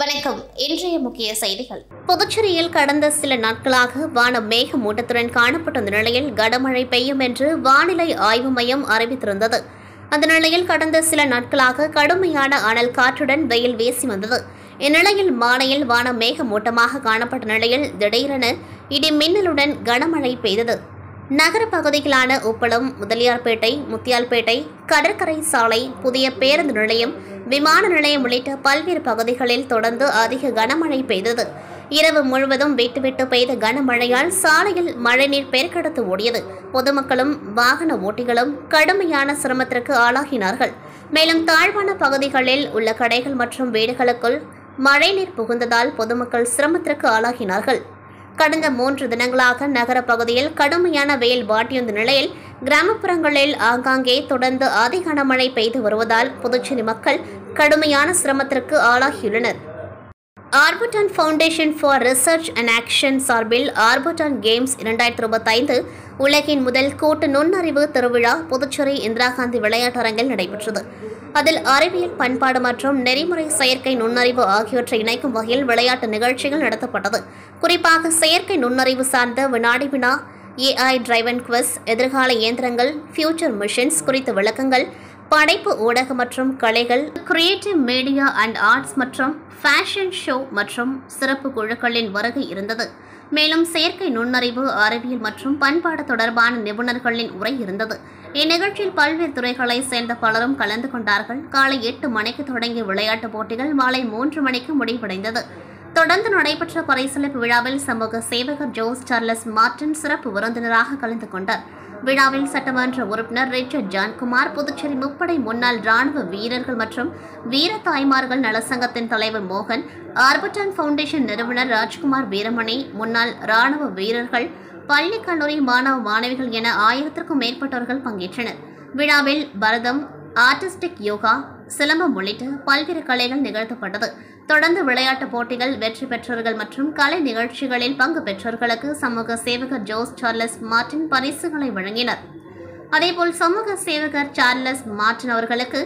வணக்கம். இன்றைய முக்கிய செய்திகள். புதுச்சேரியில் கடந்த சில நாட்களாக வானம் மேகமூட்டத்துடன் காணப்பட்ட நிலையில் கனமழை பெய்யும் என்று வானிலை ஆய்வு மையம் அறிவித்திருந்தது. அந்த நிலையில் கடந்த சில நாட்களாக கடுமையான அனல் காற்றுடன் வெயில் வீசி வந்தது. இந்நிலையில் மாலையில் வானம் மேகமூட்டமாக காணப்பட்ட நிலையில் திடீரென இடி மின்னலுடன் கனமழை பெய்தது. நகர பகுதிகளான உப்பளம், முதலியார்பேட்டை, முத்தியால்பேட்டை, கடற்கரை சாலை, புதிய பேருந்து நிலையம், விமான நிலையம் உள்ளிட்ட பல்வேறு பகுதிகளில் தொடர்ந்து அதிக கனமழை பெய்தது. இரவு முழுவதும் விட்டு பெய்த கனமழையால் சாலையில் மழைநீர் பெருக்கெடுத்து ஓடியது. பொதுமக்களும் வாகன ஓட்டிகளும் கடுமையான சிரமத்திற்கு ஆளாகினார்கள். மேலும் தாழ்வான பகுதிகளில் உள்ள கடைகள் மற்றும் வீடுகளுக்குள் மழைநீர் புகுந்ததால் பொதுமக்கள் சிரமத்திற்கு ஆளாகினார்கள். கடந்த 3 தினங்களாக நகர பகுதியில் கடுமையான வெயில் வாட்டியிருந்த நிலையில் கிராமப்புறங்களில் ஆங்காங்கே தொடர்ந்து அதி கனமழை பெய்து வருவதால் புதுச்சேரி மக்கள் கடுமையான சிரமத்திற்கு ஆளாகியுள்ளனர். Orbiton foundation for research and action சார்பில் ஆர்பிட்டான் கேம்ஸ் 2025 உலகின் முதல் கூட்டு நுண்ணறிவு திருவிழா புதுச்சேரி இந்திரா காந்தி விளையாட்டரங்கில் நடைபெற்றது. அதில் அறிவியல், பண்பாடு மற்றும் நெறிமுறை செயற்கை நுண்ணறிவு ஆகியவற்றை இணைக்கும் வகையில் விளையாட்டு நிகழ்ச்சிகள் நடத்தப்பட்டது. குறிப்பாக செயற்கை நுண்ணறிவு சார்ந்த வினாடி வினா, AI டிரைவன் குவிஸ், எதிர்கால இயந்திரங்கள், ஃபியூச்சர் மிஷன்ஸ் குறித்த விளக்கங்கள், படைப்பு ஊடக மற்றும் கலைகள், கிரியேட்டிவ் மீடியா அண்ட் ஆர்ட்ஸ் மற்றும் ஃபேஷன் ஷோ மற்றும் சிறப்பு குழுக்களின் வருகை இருந்தது. மேலும் செயற்கை நுண்ணறிவு, அறிவியல் மற்றும் பண்பாடு தொடர்பான நிபுணர்களின் உரை இருந்தது. இந்நிகழ்ச்சியில் பல்வேறு துறைகளை சேர்ந்த பலரும் கலந்து கொண்டார்கள். காலை 8 மணிக்கு தொடங்கிய விளையாட்டுப் போட்டிகள் மாலை 3 மணிக்கு முடிவடைந்தது. தொடர்ந்து நடைபெற்ற பரிசளிப்பு விழாவில் சமூக சேவகர் ஜோஸ் சார்லஸ் மார்டின் சிறப்பு விருந்தினராக கலந்து கொண்டார். விழாவில் சட்டமன்ற உறுப்பினர் ரிச்சர்ட் ஜான்குமார், புதுச்சேரி முப்படை முன்னாள் ராணுவ வீரர்கள் மற்றும் வீர தாய்மார்கள் நலசங்கத்தின் தலைவர் மோகன், ஆர்பிட்டான் ஃபவுண்டேஷன் நிறுவனர் ராஜ்குமார் வீரமணி, முன்னாள் ராணுவ வீரர்கள், பள்ளி கல்லூரி மாணவ மாணவிகள் என 1000க்கும் மேற்பட்டவர்கள் பங்கேற்றனர். விழாவில் பரதம், ஆர்டிஸ்டிக் யோகா, சிலம்பம் உள்ளிட்ட பல்வேறு கலைகள் நிகழ்த்தப்பட்டது. தொடர்ந்து விளையாட்டுப் போட்டிகள், வெற்றி பெற்றவர்கள் மற்றும் கலை நிகழ்ச்சிகளில் பங்கு பெற்றவர்களுக்கு சமூக சேவகர் ஜோஸ் சார்லஸ் மார்டின் பரிசுகளை வழங்கினர். அதேபோல் சமூக சேவகர் சார்லஸ் மார்டின் அவர்களுக்கு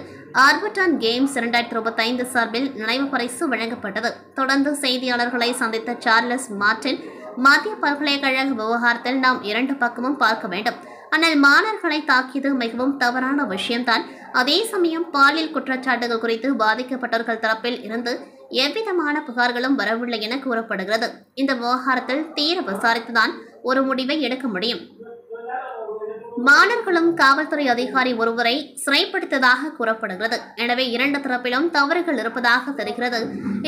ஆர்பிட்டான் கேம்ஸ் 2025 சார்பில் நினைவு பரிசு வழங்கப்பட்டது. தொடர்ந்து செய்தியாளர்களை சந்தித்த சார்லஸ் மார்டின், மத்திய பல்கலைக்கழக விவகாரத்தில் நாம் 2 பக்கமும் பார்க்க வேண்டும். ஆனால் மாணவர்களை தாக்கியது மிகவும் தவறான விஷயம்தான். அதே சமயம் பாலியல் குற்றச்சாட்டுகள் குறித்து பாதிக்கப்பட்டவர்கள் தரப்பில் இருந்து எவ்விதமான புகார்களும் வரவில்லை என கூறப்படுகிறது. இந்த விவகாரத்தில் தீர விசாரித்துதான் ஒரு முடிவை எடுக்க முடியும். மாணவர்களும் காவல்துறை அதிகாரி ஒருவரை சிறைப்படுத்ததாக கூறப்படுகிறது. எனவே 2 தரப்பிலும் தவறுகள் இருப்பதாக தெரிகிறது.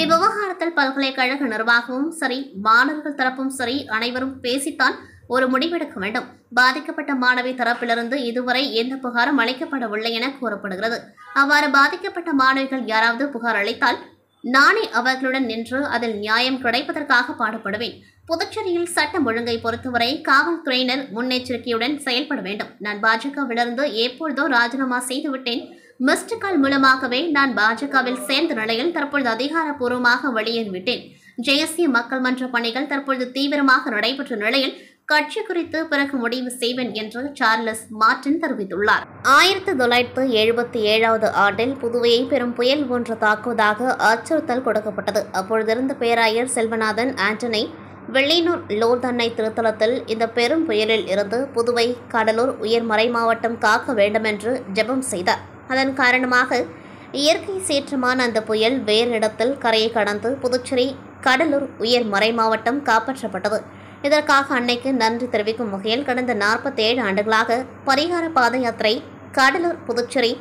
இவ்விவகாரத்தில் பல்கலைக்கழக நிர்வாகமும் சரி, மாணவர்கள் தரப்பும் சரி, அனைவரும் பேசித்தான் ஒரு முடிவெடுக்க வேண்டும். பாதிக்கப்பட்ட மாணவி தரப்பிலிருந்து இதுவரை எந்த புகாரும் அளிக்கப்படவில்லை என கூறப்படுகிறது. அவ்வாறு பாதிக்கப்பட்ட மாணவிகள் யாராவது புகார் அளித்தால் நானே அவர்களுடன் நின்று அதில் நியாயம் கிடைப்பதற்காக பாடுபடுவேன். புதுச்சேரியில் சட்டம் ஒழுங்கை பொறுத்தவரை காவல்துறையினர் முன்னெச்சரிக்கையுடன் செயல்பட வேண்டும். நான் பாஜகவிலிருந்து எப்பொழுதோ ராஜினாமா செய்துவிட்டேன். மிஸ்டு கால் மூலமாகவே நான் பாஜகவில் சேர்ந்த நிலையில் தற்பொழுது அதிகாரப்பூர்வமாக வெளியேறிவிட்டேன். தேசிய மக்கள் மன்ற பணிகள் தற்பொழுது தீவிரமாக நடைபெற்ற நிலையில் கட்சி குறித்து பிறகு முடிவு செய்வேன் என்று சார்லஸ் மார்டின் தெரிவித்துள்ளார். 1977 ஆண்டில் புதுவையை பெரும் புயல் ஒன்று தாக்குவதாக அச்சுறுத்தல் கொடுக்கப்பட்டது. அப்பொழுதிருந்த பேராயர் செல்வநாதன் ஆண்டனி வெள்ளியனூர் லோர்தன்னை திருத்தலத்தில் இந்த பெரும் புயலில் இருந்து புதுவை, கடலூர் உயர் மறை மாவட்டம் காக்க வேண்டும் என்று ஜெபம் செய்தார். அதன் காரணமாக இயற்கை சீற்றமான அந்த புயல் வேறு இடத்தில் கரையை கடந்து புதுச்சேரி, கடலூர் உயர் மறை மாவட்டம் காப்பாற்றப்பட்டது. இதற்காக அன்னைக்கு நன்றி தெரிவிக்கும் வகையில் கடந்த 47 ஆண்டுகளாக பரிகார பாத யாத்திரை கடலூர், புதுச்சேரி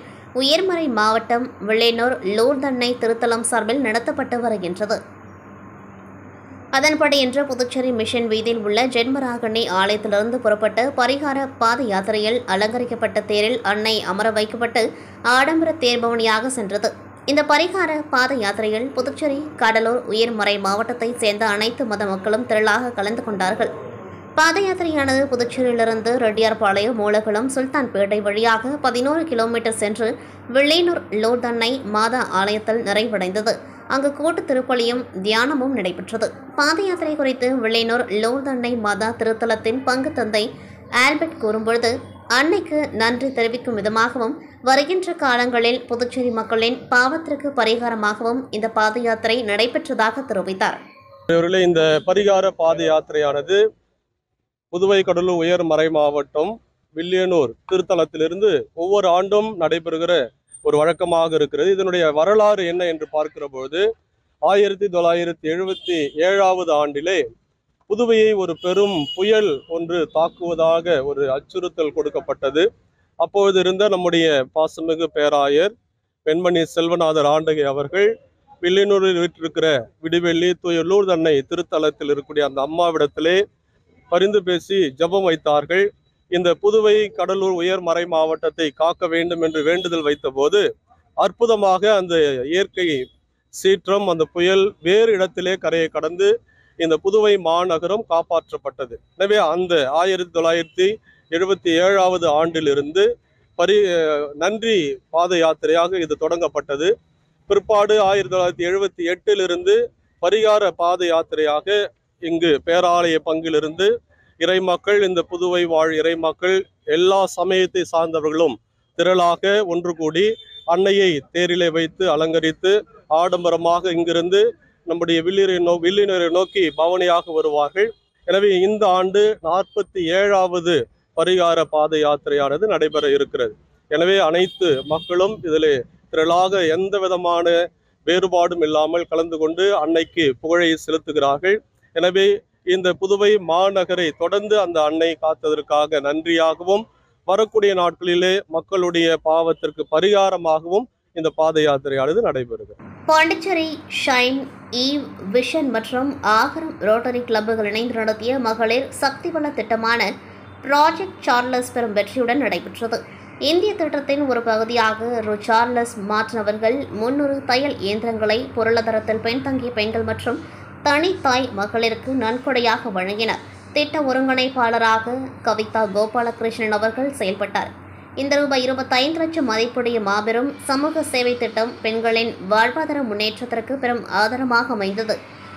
உயர்மறை மாவட்டம் வெள்ளியனூர் லோர்தன்னை திருத்தலம் சார்பில் நடத்தப்பட்டு வருகின்றது. அதன்படி இன்று புதுச்சேரி மிஷன் வீதியில் உள்ள ஜென்மராகண்ணி ஆலயத்திலிருந்து புறப்பட்ட பரிகார பாத யாத்திரையில் அலங்கரிக்கப்பட்ட தேரில் அன்னை அமர வைக்கப்பட்டு ஆடம்பர தேர்பவனியாக சென்றது. இந்த பரிகார பாத யாத்திரையில் புதுச்சேரி, கடலூர் உயர்மறை மாவட்டத்தைச் சேர்ந்த அனைத்து மத மக்களும் திரளாக கலந்து கொண்டார்கள். பாத யாத்திரையானது புதுச்சேரியிலிருந்து ரெட்டியார்பாளையம், மூலகுளம், சுல்தான்பேட்டை வழியாக 11 கிலோமீட்டர் சென்று வெள்ளியனூர் லோர்தன்னை மாதா ஆலயத்தில் நிறைவடைந்தது. அங்கு கூட்டு திருப்பலியும் தியானமும் நடைபெற்றது. பாத யாத்திரை குறித்து வெள்ளியனூர் லோர்தன்னை மாதா திருத்தலத்தின் பங்கு தந்தை ஆல்பர்ட் கூறும்பொழுது, அன்னைக்கு நன்றி தெரிவிக்கும் விதமாகவும் வருகின்ற காலங்களில் புதுச்சேரி மக்களின் பாவத்திற்கு பரிகாரமாகவும் இந்த பாத யாத்திரை நடைபெற்றதாக தெரிவித்தார். இந்த பரிகார பாத யாத்திரையானது புதுவை கடலூர் உயர் மறை மாவட்டம் வில்லியனூர் திருத்தலத்திலிருந்து ஒவ்வொரு ஆண்டும் நடைபெறுகிற ஒரு வழக்கமாக இருக்கிறது. இதனுடைய வரலாறு என்ன என்று பார்க்கிற பொழுது 1977 ஆண்டிலே புதுவையை ஒரு பெரும் புயல் ஒன்று தாக்குவதாக ஒரு அச்சுறுத்தல் கொடுக்கப்பட்டது. அப்பொழுது இருந்த நம்முடைய பாசமிகு பேராயர் பெண்மணி செல்வநாதர் ஆண்டகை அவர்கள் வில்லியனூரில் வீற்றிருக்கிற விடிவெள்ளி தூய லூர்து அன்னை திருத்தலத்தில் இருக்கக்கூடிய அந்த அம்மாவிடத்திலே பரிந்து பேசி ஜெபம் வைத்தார்கள். இந்த புதுவை கடலூர் உயர் மறை மாவட்டத்தை காக்க வேண்டும் என்று வேண்டுதல் வைத்த போது அற்புதமாக அந்த இயற்கை சீற்றம், அந்த புயல் வேறு இடத்திலே கரையை கடந்து இந்த புதுவை மாநகரம் காப்பாற்றப்பட்டது. எனவே அந்த 1977 ஆண்டிலிருந்து நன்றி பாத யாத்திரையாக இது தொடங்கப்பட்டது. பிற்பாடு 1978 பரிகார பாத யாத்திரையாக இங்கு பேராலய பங்கிலிருந்து இறைமக்கள், இந்த புதுவை வாழ் இறைமக்கள், எல்லா சமயத்தை சார்ந்தவர்களும் திரளாக ஒன்று கூடி அன்னையை தேரிலே வைத்து அலங்கரித்து ஆடம்பரமாக இங்கிருந்து நம்முடைய வில்லியனூரை நோக்கி பவனியாக வருவார்கள். எனவே இந்த ஆண்டு 47வது பரிகார பாத யாத்திரையானது நடைபெற இருக்கிறது. எனவே அனைத்து மக்களும் இதில் திரளாக எந்த விதமான வேறுபாடும் இல்லாமல் கலந்து கொண்டு அன்னைக்கு புகழை செலுத்துகிறார்கள். எனவே இந்த புதுவை மாநகரை தொடர்ந்து அந்த அன்னை காத்ததற்காக நன்றியாகவும், வரக்கூடிய நாட்களிலே மக்களுடைய பாவத்திற்கு பரிகாரமாகவும் இந்த பாத யாத்திரையானது நடைபெறுகிறது. பாண்டிச்சேரி ஷைன், ஈவ், விஷன் மற்றும் ஆகரம் ரோட்டரி கிளப்புகள் இணைந்து நடத்திய மகளிர் சக்தி வள திட்டமான ப்ராஜெக்ட் சார்லஸ் பெரும் வெற்றியுடன் நடைபெற்றது. இந்திய திட்டத்தின் ஒரு பகுதியாக சார்லஸ் மார்டின் அவர்கள் 300 தையல் இயந்திரங்களை பொருளாதாரத்தில் பின்தங்கிய பெண்கள் மற்றும் தனித்தாய் மகளிருக்கு நன்கொடையாக வழங்கினர். திட்ட ஒருங்கிணைப்பாளராக கவிதா கோபாலகிருஷ்ணன் அவர்கள் செயல்பட்டார். இந்த ரூபாய் 25 லட்சம் மதிப்புடைய மாபெரும் சமூக சேவை திட்டம் பெண்களின் வாழ்வாதார முன்னேற்றத்திற்கு பெரும் ஆதாரமாக அமைந்தது.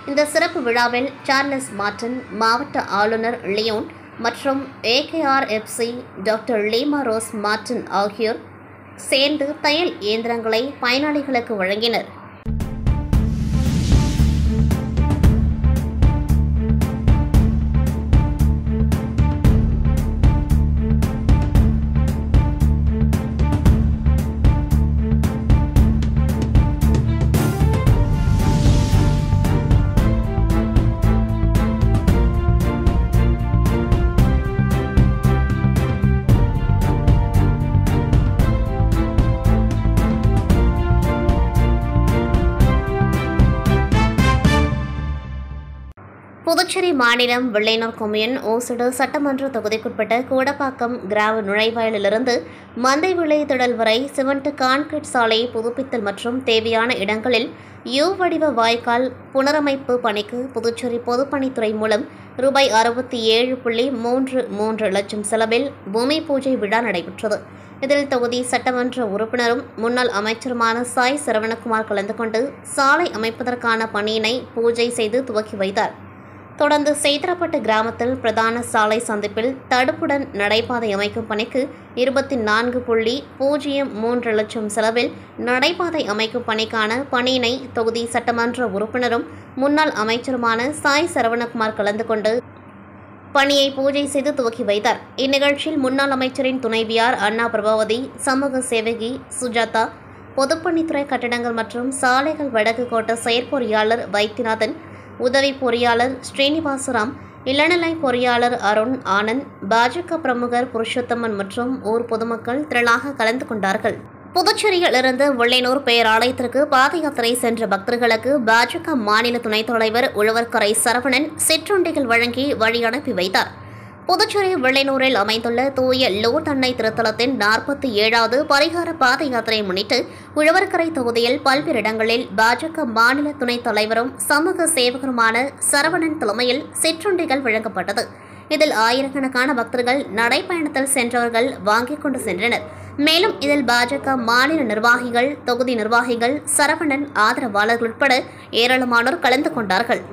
இந்த சிறப்பு விழாவில் சார்லஸ் மார்டின், மாவட்ட ஆளுநர் லியோன் மற்றும் AKRFC doctor Lima rose Martin ஆகியோர் சேர்ந்து தையல் இயந்திரங்களை பயனாளிகளுக்கு வழங்கினர். புதுச்சேரி மாநிலம் வில்லியனூர் கொம்யூன் ஓசூடு சட்டமன்ற தொகுதிக்குட்பட்ட கூடப்பாக்கம் கிராம நுழைவாயிலிருந்து மந்தை விளை திடல் வரை சிமெண்ட் கான்கிரீட் சாலை புதுப்பித்தல் மற்றும் தேவையான இடங்களில் யூ வடிவ வாய்க்கால் புனரமைப்பு பணிக்கு புதுச்சேரி பொதுப்பணித்துறை மூலம் ரூபாய் 67.33 லட்சம் செலவில் பூமி பூஜை விழா நடைபெற்றது. இதில் தொகுதி சட்டமன்ற உறுப்பினரும் முன்னாள் அமைச்சருமான சாய் சரவணகுமார் கலந்து கொண்டு சாலை அமைப்பதற்கான பணியினை பூஜை செய்து துவக்கி வைத்தார். தொடர்ந்து சேத்திரப்பட்டு கிராமத்தில் பிரதான சாலை சந்திப்பில் தடுப்புடன் நடைபாதை அமைக்கும் பணிக்கு 24.03 லட்சம் செலவில் நடைபாதை அமைக்கும் பணிக்கான பணியினை தொகுதி சட்டமன்ற உறுப்பினரும் முன்னாள் அமைச்சருமான சாய் சரவணகுமார் கலந்து கொண்டு பணியை பூஜை செய்து துவக்கி வைத்தார். இந்நிகழ்ச்சியில் முன்னாள் அமைச்சரின் துணைவியார் அண்ணா பிரபாவதி, சமூக சேவகி சுஜாதா, பொதுப்பணித்துறை கட்டிடங்கள் மற்றும் சாலைகள் வடக்கு கோட்ட செயற்பொறியாளர் வைத்தியநாதன், உதவி பொறியாளர் ஸ்ரீனிவாசராம், இளநிலை பொறியாளர் அருண் ஆனந்த், பாஜக பிரமுகர் புருஷோத்தமன் மற்றும் ஊர் பொதுமக்கள் திரளாக கலந்து கொண்டார்கள். புதுச்சேரியில் இருந்து வில்லியனூர் பேராலயத்திற்கு பாத யாத்திரை சென்ற பக்தர்களுக்கு பாஜக மாநில துணைத் தலைவர் உழவர்கரை சரவணன் சிற்றுண்டிகள் வழங்கி வழி அனுப்பி வைத்தார். புதுச்சேரி வில்லியனூரில் அமைந்துள்ள தூய லூர்து அன்னை திருத்தலத்தின் 47வது பரிகார பாத யாத்திரையை முன்னிட்டு உழவர்கரை தொகுதியில் பல்வேறு இடங்களில் பாஜக மாநில துணைத் தலைவரும் சமூக சேவகருமான சரவணன் தலைமையில் சிற்றுண்டிகள் வழங்கப்பட்டது. இதில் ஆயிரக்கணக்கான பக்தர்கள் நடைப்பயணத்தில் சென்றவர்கள் வாங்கிக் கொண்டு சென்றனர். மேலும் இதில் பாஜக மாநில நிர்வாகிகள், தொகுதி நிர்வாகிகள், சரவணன் ஆதரவாளர்கள் உட்பட ஏராளமானோர் கலந்து கொண்டார்கள்.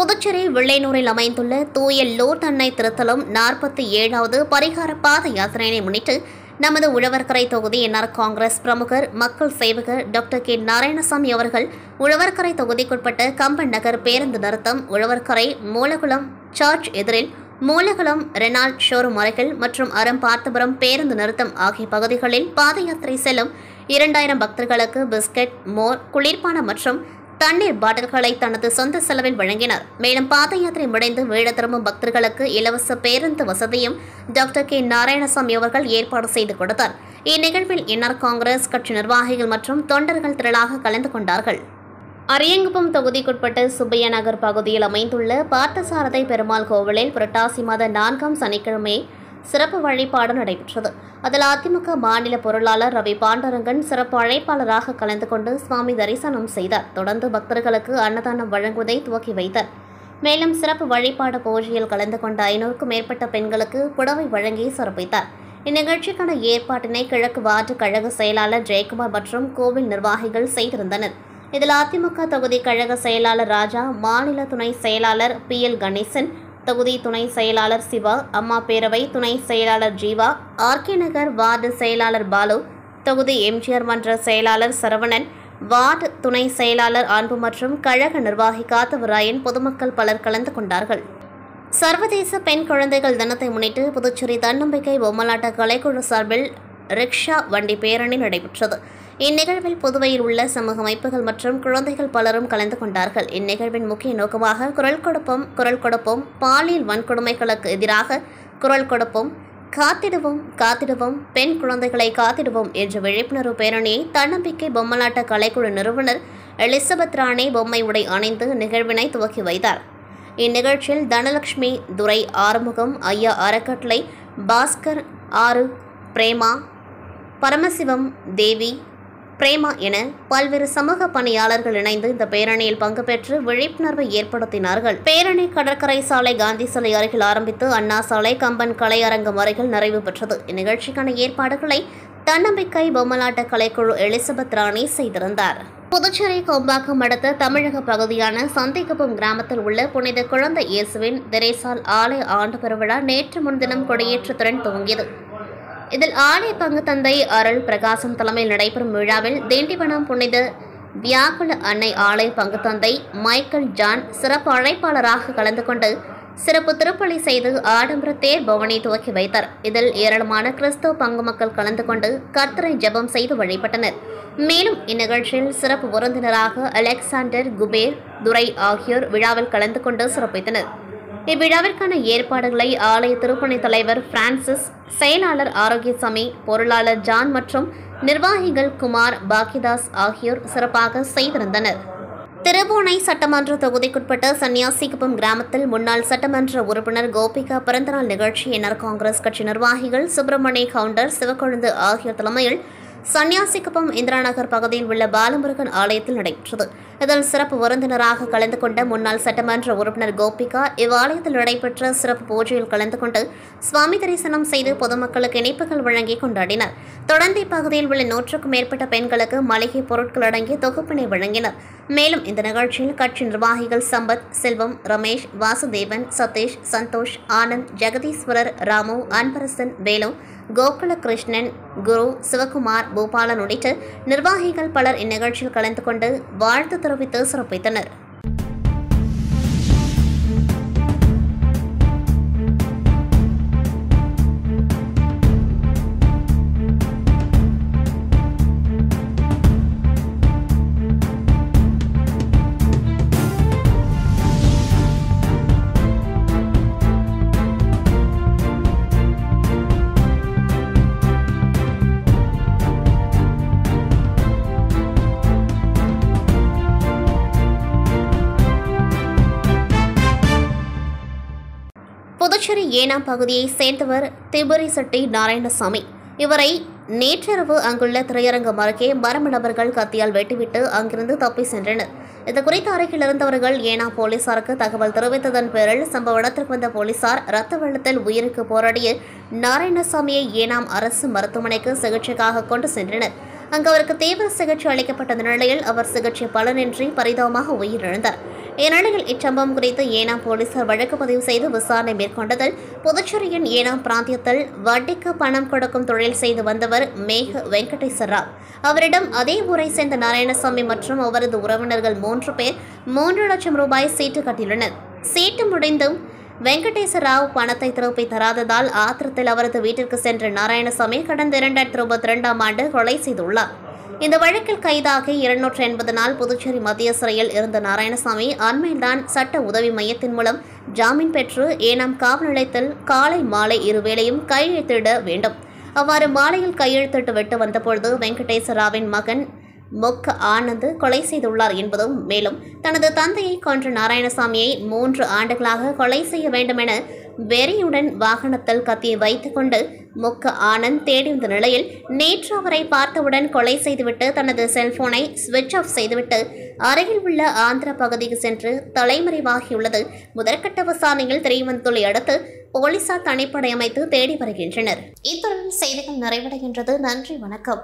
புதுச்சேரி வில்லையனூரில் அமைந்துள்ள தூய லோர்ட் அன்னை திருத்தலம் 47வது பரிகார பாத யாத்திரையினை முன்னிட்டு நமது உழவர்கரை தொகுதி என்ஆர் காங்கிரஸ் பிரமுகர் மக்கள் சேவகர் டாக்டர் கே நாராயணசாமி அவர்கள் உழவர்கரை தொகுதிக்குட்பட்ட கம்பன் நகர் பேருந்து நிறுத்தம், உழவர்கரை மூலகுளம் சர்ச் எதிரில் மூலகுளம் ரெனால்ட் ஷோரூம் அருகில் மற்றும் அறம்பார்த்தபுரம் பேருந்து நிறுத்தம் ஆகிய பகுதிகளில் பாத யாத்திரை செல்லும் 2000 பக்தர்களுக்கு பிஸ்கட், மோர், குளிர்பானம் மற்றும் தண்ணீர் பாட்டில்களை தனது சொந்த செலவில் வழங்கினார். மேலும் பாத யாத்திரை முடிந்து வீடு திரும்பும் பக்தர்களுக்கு இலவச பேருந்து வசதியும் டாக்டர் கே நாராயணசாமி அவர்கள் ஏற்பாடு செய்து கொடுத்தார். இந்நிகழ்வில் என்ஆர் காங்கிரஸ் கட்சி நிர்வாகிகள் மற்றும் தொண்டர்கள் திரளாக கலந்து கொண்டார்கள். அரியங்குப்பம் தொகுதிக்குட்பட்ட சுப்பையா நகர் பகுதியில் அமைந்துள்ள பார்த்தசாரதை பெருமாள் கோவிலில் புரட்டாசி மாத 4ஆம் சனிக்கிழமை சிறப்பு வழிபாடு நடைபெற்றது. அதில் அதிமுக மாநில பொருளாளர் ரவி பாண்டரங்கன் சிறப்பு அழைப்பாளராக கலந்து கொண்டு சுவாமி தரிசனம் செய்தார். தொடர்ந்து பக்தர்களுக்கு அன்னதானம் வழங்குவதை துவக்கி வைத்தார். மேலும் சிறப்பு வழிபாடு பூஜையில் கலந்து கொண்ட 500க்கும் மேற்பட்ட பெண்களுக்கு புடவை வழங்கி சிறப்பித்தார். இந்நிகழ்ச்சிக்கான ஏற்பாட்டினை கிழக்கு வார்டு கழக செயலாளர் ஜெயக்குமார் மற்றும் கோவில் நிர்வாகிகள் செய்திருந்தனர். இதில் அதிமுக தொகுதி கழக செயலாளர் ராஜா, மாநில துணை செயலாளர் PL கணேசன், தொகுதி துணை செயலாளர் சிவா, அம்மா பேரவை துணை செயலாளர் ஜீவா, RK நகர் வார்டு செயலாளர் பாலு, தொகுதி எம்ஜிஆர் மன்ற செயலாளர் சரவணன், வார்டு துணை செயலாளர் அன்பு மற்றும் கழக நிர்வாகி காத்தவராயன், பொதுமக்கள் பலர் கலந்து கொண்டார்கள். சர்வதேச பெண் குழந்தைகள் தினத்தை முன்னிட்டு புதுச்சேரி தன்னம்பிக்கை பொம்மலாட்ட கலைக்குழு சார்பில் ரிக்ஷா வண்டி பேரணி நடைபெற்றது. இந்நிகழ்வில் புதுவையில் உள்ள சமூக அமைப்புகள் மற்றும் குழந்தைகள் பலரும் கலந்து கொண்டார்கள். இந்நிகழ்வின் முக்கிய நோக்கமாக குரல் கொடுப்போம், பாலியல் வன்கொடுமைகளுக்கு எதிராக குரல் கொடுப்போம், காத்திடுவோம், பெண் குழந்தைகளை காத்திடுவோம் என்ற விழிப்புணர்வு பேரணியை தன்னம்பிக்கை பொம்மலாட்ட கலைக்குழு நிறுவனர் எலிசபெத் ராணி பொம்மை உடை அணிந்து நிகழ்வினை துவக்கி வைத்தார். இந்நிகழ்ச்சியில் தனலட்சுமி, துரை ஆறுமுகம், ஐயா அறக்கட்டளை, பாஸ்கர், ஆறு, பிரேமா, பரமசிவம், தேவி, பிரேமா என பல்வேறு சமூக பணியாளர்கள் இணைந்து இந்த பேரணியில் பங்கு பெற்று விழிப்புணர்வை ஏற்படுத்தினார்கள். பேரணி கடற்கரை சாலை, காந்தி சிலை அருகில் ஆரம்பித்து அண்ணா சாலை, கம்பன் கலையரங்கம் அருகில் நிறைவு பெற்றது. இந்நிகழ்ச்சிக்கான ஏற்பாடுகளை தன்னம்பிக்கை பொம்மலாட்ட கலைக்குழு எலிசபெத் ராணி செய்திருந்தார். புதுச்சேரி கொம்பாக்கம் அடுத்த தமிழக பகுதியான சந்தைக்குப்பம் கிராமத்தில் உள்ள புனித குழந்தை இயேசுவின் தெரேசால் ஆலய ஆண்டு பெருவிழா நேற்று முன்தினம் கொடியேற்றத்துடன் துவங்கியது. இதில் ஆலய பங்கு தந்தை அருள் பிரகாசம் தலைமையில் நடைபெறும் விழாவில் திண்டிவனம் புனித வியாகுல அன்னை ஆலய பங்கு தந்தை மைக்கேல் ஜான் சிறப்பு அழைப்பாளராக கலந்து கொண்டு சிறப்பு திருப்பலி செய்து ஆடம்பர தேர் பவனி துவக்கி வைத்தார். இதில் ஏராளமான கிறிஸ்தவ பங்கு மக்கள் கலந்து கொண்டு கர்த்தரை ஜெபம் செய்து வழிபட்டனர். மேலும் இந்நிகழ்ச்சியில் சிறப்பு விருந்தினராக அலெக்சாண்டர், குபேர், துரை ஆகியோர் விழாவில் கலந்து கொண்டு சிறப்பித்தனர். இவ்விழாவிற்கான ஏற்பாடுகளை ஆலய திருப்பணி தலைவர் பிரான்சிஸ், செயலாளர் ஆரோக்கியசாமி, பொருளாளர் ஜான் மற்றும் நிர்வாகிகள் குமார், பாக்கியதாஸ் ஆகியோர் சிறப்பாக செய்திருந்தனர். திருபுவனை சட்டமன்ற தொகுதிக்குட்பட்ட சன்னியாசிக்குப்பம் கிராமத்தில் முன்னாள் சட்டமன்ற உறுப்பினர் கோபிகா பிறந்தநாள் நிகழ்ச்சி என்ஆர் காங்கிரஸ் கட்சி நிர்வாகிகள் சுப்பிரமணிய கவுண்டர், சிவக்கொழுந்து ஆகியோர் தலைமையில் சன்னியாசிக்குப்பம் இந்திரா நகர் பகுதியில் உள்ள பாலமுருகன் ஆலயத்தில் நடைபெற்றது. இதில் சிறப்பு விருந்தினராக கலந்து கொண்ட முன்னாள் சட்டமன்ற உறுப்பினர் கோபிகா இவ்வாலயத்தில் நடைபெற்ற சிறப்பு பூஜையில் கலந்து கொண்டு சுவாமி தரிசனம் செய்து பொதுமக்களுக்கு இனிப்புகள் வழங்கி கொண்டாடினார். தொடர்ந்து இப்பகுதியில் உள்ள 100க்கும் மேற்பட்ட பெண்களுக்கு மளிகை பொருட்கள் அடங்கிய தொகுப்பினை வழங்கினர். மேலும் இந்த நிகழ்ச்சியில் கட்சி நிர்வாகிகள் சம்பத், செல்வம், ரமேஷ், வாசுதேவன், சதீஷ், சந்தோஷ், ஆனந்த், ஜெகதீஸ்வரர், ராமு, அன்பரசன், வேலு, கோகுல கிருஷ்ணன், குரு, சிவகுமார், பூபாலன் உள்ளிட்ட நிர்வாகிகள் பலர் இந்நிகழ்ச்சியில் கலந்து கொண்டு வாழ்த்து தெரிவித்து சிறப்பித்தனர். புதுச்சேரி ஏனாம் பகுதியை சேர்ந்தவர் திபுரிசெட்டி நாராயணசாமி. இவரை நேற்றிரவு அங்குள்ள திரையரங்கம் அருகே மர்ம நபர்கள் கத்தியால் வெட்டிவிட்டு அங்கிருந்து தப்பி சென்றனர். இதுகுறித்து அருகில் இருந்தவர்கள் ஏனாம் போலீசாருக்கு தகவல் தெரிவித்ததன் பேரில் சம்பவ இடத்திற்கு வந்த போலீசார் ரத்த வெள்ளத்தில் உயிருக்கு போராடிய நாராயணசாமியை ஏனாம் அரசு மருத்துவமனைக்கு சிகிச்சைக்காக கொண்டு சென்றனர். அங்கு அவருக்கு தீவிர சிகிச்சை அளிக்கப்பட்ட நிலையில் அவர் சிகிச்சை பலனின்றி பரிதாபமாக உயிரிழந்தார். இந்நிலையில் இச்சம்பவம் குறித்து ஏனாம் போலீசார் வழக்கு பதிவு செய்து விசாரணை மேற்கொண்டதில் புதுச்சேரியின் ஏனாம் பிராந்தியத்தில் வட்டிக்கு பணம் கொடுக்கும் தொழில் செய்து வந்தவர் மேக வெங்கடேச ராவ். அவரிடம் அதே ஊரை சேர்ந்த நாராயணசாமி மற்றும் அவரது உறவினர்கள் 3 பேர் 3 லட்சம் ரூபாய் சீட்டு கட்டியுள்ளனர். சீட்டு முடிந்தும் வெங்கடேச ராவ் பணத்தை திருப்பி தராததால் ஆத்திரத்தில் அவரது வீட்டிற்கு சென்ற நாராயணசாமி கடந்த 2022ஆம் ஆண்டு கொலை செய்துள்ளார். இந்த வழக்கில் கைதாகி 280 நாள் புதுச்சேரி மத்திய சிறையில் இருந்த நாராயணசாமி அண்மையில்தான் சட்ட உதவி மையத்தின் மூலம் ஜாமீன் பெற்று ஏனாம் காவல் நிலையத்தில் காலை மாலை இருவேளையும் கையெழுத்திட வேண்டும். அவ்வாறு மாலையில் கையெழுத்திட்டு விட்டு வந்தபொழுது வெங்கடேச ராவின் மகன் மொக்க ஆனந்த் கொலை செய்துள்ளார் என்பதும், மேலும் தனது தந்தையை கொன்ற நாராயணசாமியை 3 ஆண்டுகளாக கொலை செய்ய வேண்டும் என வெறியுடன் வாகனத்தில் கத்தியை வைத்துக் கொண்டு மொக்க ஆனந்த் தேடி வந்த நிலையில் நேற்று அவரை பார்த்தவுடன் கொலை செய்துவிட்டு தனது செல்போனை சுவிட்ச் ஆஃப் செய்துவிட்டு அருகில் உள்ள ஆந்திர பகுதிக்கு சென்று தலைமறைவாகியுள்ளது முதற்கட்ட விசாரணையில் தெரியவந்துள்ளதை அடுத்து போலீசார் தனிப்படை அமைத்து தேடி வருகின்றனர். இத்துடன் செய்திகள் நிறைவடைகின்றது. நன்றி, வணக்கம்.